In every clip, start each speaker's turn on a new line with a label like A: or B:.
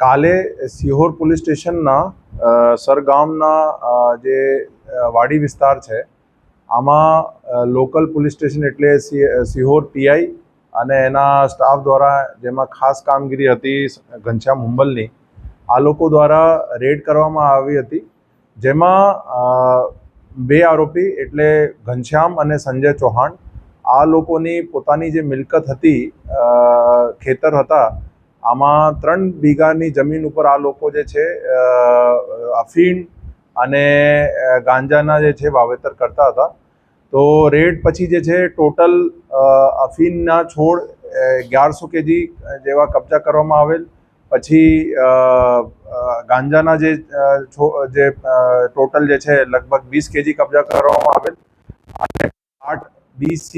A: કાલે સિહોર પોલીસ સ્ટેશનના સરગામના જે વાડી વિસ્તાર છે આમાં લોકલ પોલીસ સ્ટેશન એટલે સિહોર પીઆઈ અને એના સ્ટાફ દ્વારા જેમાં ખાસ કામગીરી હતી ઘનશ્યામ હુંબલની આ લોકો દ્વારા રેડ કરવામાં આવી હતી જેમાં બે આરોપી એટલે ઘનશ્યામ અને સંજય ચૌહાણ આ લોકોની પોતાની જે મિલકત હતી ખેતર હતા આમાં 3 વીઘાની જમીન ઉપર આ લોકો જે છે અફીણ અને ગાંજાના જે છે વાવેતર કરતા હતા તો રેડ પછી જે છે ટોટલ અફીણના છોડ 1100 કેજી જેવા કબજા કરવામાં આવેલ પછી ગાંજાના જે ટોટલ જે છે લગભગ 20 કેજી કબજા કરવામાં આવેલ અને 8 BC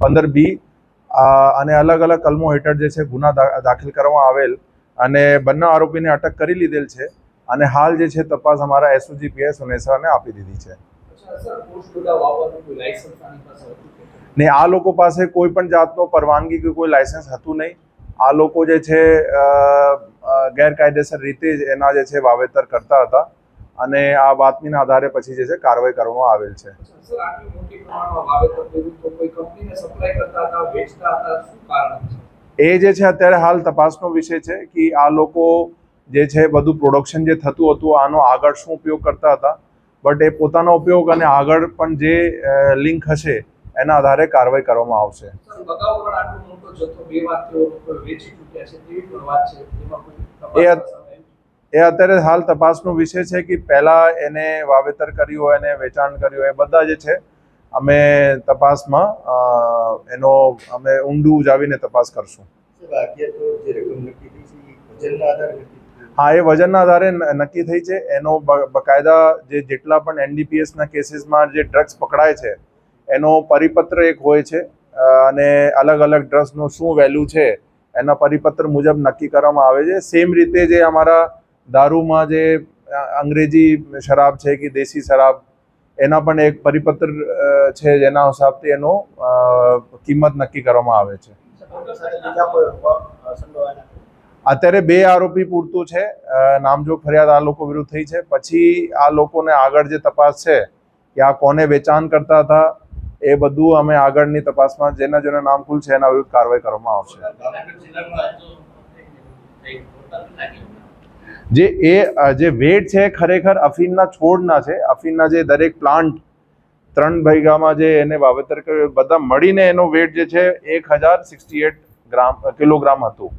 A: 15 B અને અલગ અલગ કલમો હેઠળ જે છે ગુના દાખલ કરવામાં આવેલ અને બંને આરોપીને અટક કરી લીધેલ છે અને હાલ જે છે તપાસ અમારા એસઓજી પીએસ સુનેસરાને આપી દીધી છે ને આ લોકો પાસે કોઈ પણ જાતનો પરવાનગી કે કોઈ લાયસન્સ હતું નહીં આ લોકો જે છે ગેરકાયદેસર રીતે જ એના જે છે વાવેતર કરતા હતા અને આ બાતમીના આધારે પછી જે છે કાર્યવાહી કરવામાં આવેલ છે એ જે છે અત્યારે હાલ તપાસનો વિષય છે કે આ લોકો જે છે બધું પ્રોડક્શન જે થતું હતું આનો આગળ શું ઉપયોગ કરતા હતા બટ એ પોતાનો ઉપયોગ અને આગળ પણ જે લિંક હશે એના આધારે કાર્યવાહી કરવામાં આવશે એ અત્યારે હાલ તપાસનો વિષય છે કે પહેલા એને વાવેતર કર્યું હોય અને વેચાણ કર્યું હોય એ બધા જે છે અમે તપાસમાં એનો અમે ઊંડું ઉજાવીને તપાસ કરશું હા એ વજનના આધારે નક્કી થઈ છે એનો બકાયદા જેટલા પણ એનડીપીએસના કેસીસમાં જે ડ્રગ્સ પકડાય છે એનો પરિપત્ર એક હોય છે અને અલગ અલગ ડ્રગ્સનું શું વેલ્યુ છે એના પરિપત્ર મુજબ નક્કી કરવામાં આવે છે સેમ રીતે જે અમારા દારૂમાં જે અંગ્રેજી શરાબ છે કે દેશી શરાબ એના પણ એક પરિપત્ર છે જેના હિસાબથી એનો કિંમત નક્કી કરવામાં આવે છે અત્યારે 2 આરોપી પૂરતું છે નામજોગ ફરિયાદ આ લોકો વિરુદ્ધ થઈ છે પછી આ લોકોને આગળ જે તપાસ છે કે આ કોને વેચાણ કરતા હતા એ બધું અમે આગળની તપાસમાં જેના નામ ખુલશે એના વિરુદ્ધ કાર્યવાહી કરવામાં આવશે જે વેટ છે ખરેખર અફીણના છોડના છે અફીણના જે દરેક પ્લાન્ટ 3 વીઘામાં જે એને વાવેતર કર્યું બધા મળીને એનો વેટ જે છે 1068 કિલોગ્રામ હતું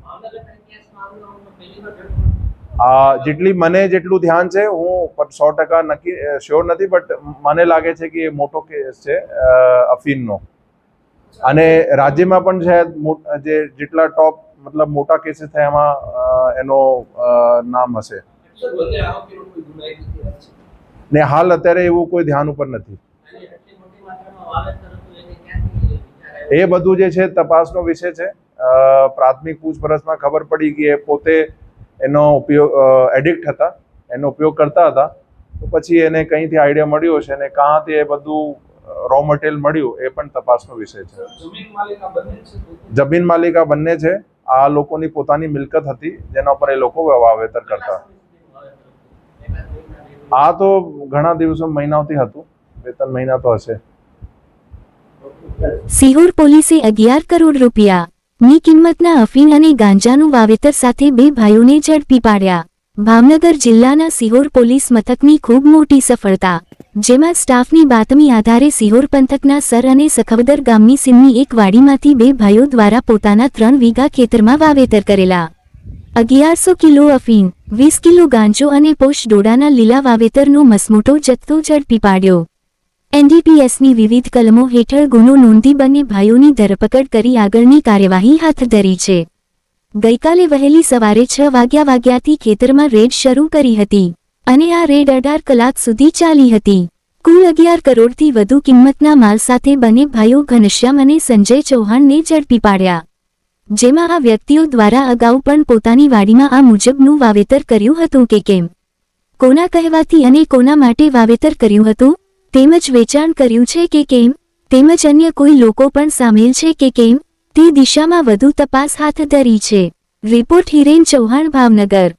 A: જેટલું ધ્યાન છે હું 100% નક્કી શ્યોર નથી બટ મને લાગે છે કે એ મોટો કેસ છે અફીણનો અને રાજ્યમાં પણ છે જેટલા ટોપ મતલબ મોટા કેસીસ થયા એમાં એનો નામ હશે ને હાલ અત્યારે એવું કોઈ ધ્યાન ઉપર નથી એ બધું જે છે તપાસનો વિષય છે પ્રાથમિક પૂછપરછમાં ખબર પડી કે એ પોતે એનો ઉપયોગ એડિક્ટ હતા એનો ઉપયોગ કરતા હતા તો પછી એને કંઈથી આઈડિયા મળ્યો છે અને કાંથી એ બધું રો મટીરિયલ મળ્યું એ પણ તપાસનો વિષય છે જમીન માલિકા બંને છે આ લોકોની પોતાની મિલકત હતી જેના ઉપર એ લોકો વાવેતર કરતા આ તો ઘણા દિવસો મહિનાઓથી હતું 2-3 મહિના તો હશે
B: સિહોર પોલીસે 11 કરોડ રૂપિયાની કિંમતના અફીણ અને ગાંજાનું વાવેતર સાથે 2 ભાઈઓને ઝડપી પાડ્યા ભાવનગર જિલ્લાના સિહોર પોલીસ મથકની ખૂબ મોટી સફળતા જેમાં સ્ટાફની બાતમી આધારે સિહોર પંથકના સર અને સખવદર ગામની સીમની એક વાડીમાંથી 2 ભાઈઓ દ્વારા પોતાના 3 વીઘા ખેતરમાં વાવેતર કરેલા 1100 કિલો અફીણ 20 કિલો ગાંજો અને પોષ ડોડાના લીલા વાવેતરનો મસમોટો જથ્થો ઝડપી પાડ્યો એનડીપીએસની વિવિધ કલમો હેઠળ ગુનો નોંધી બંને ભાઈઓની ધરપકડ કરી આગળની કાર્યવાહી હાથ ધરી છે ગઈકાલે વહેલી સવારે 6 વાગ્યાથી ખેતરમાં રેડ શરૂ કરી હતી અને આ રેડ 18 કલાક સુધી ચાલી હતી કુલ 11 કરોડથી વધુ કિંમતના માલ સાથે બંને ભાઈઓ ઘનશ્યામ અને સંજય ચૌહાણને ઝડપી પાડ્યા જેમાં આ વ્યક્તિઓ દ્વારા અગાઉ પણ પોતાની વાડીમાં આ મુજબનું વાવેતર કર્યું હતું કે કેમ કોના કહેવાથી અને કોના માટે વાવેતર કર્યું હતું તેમજ વેચાણ કર્યું છે કે કેમ તેમજ અન્ય કોઈ લોકો પણ સામેલ છે કે કેમ તે દિશામાં વધુ તપાસ હાથ ધરી છે। રિપોર્ટ હિરેન ચૌહાણ ભાવનગર.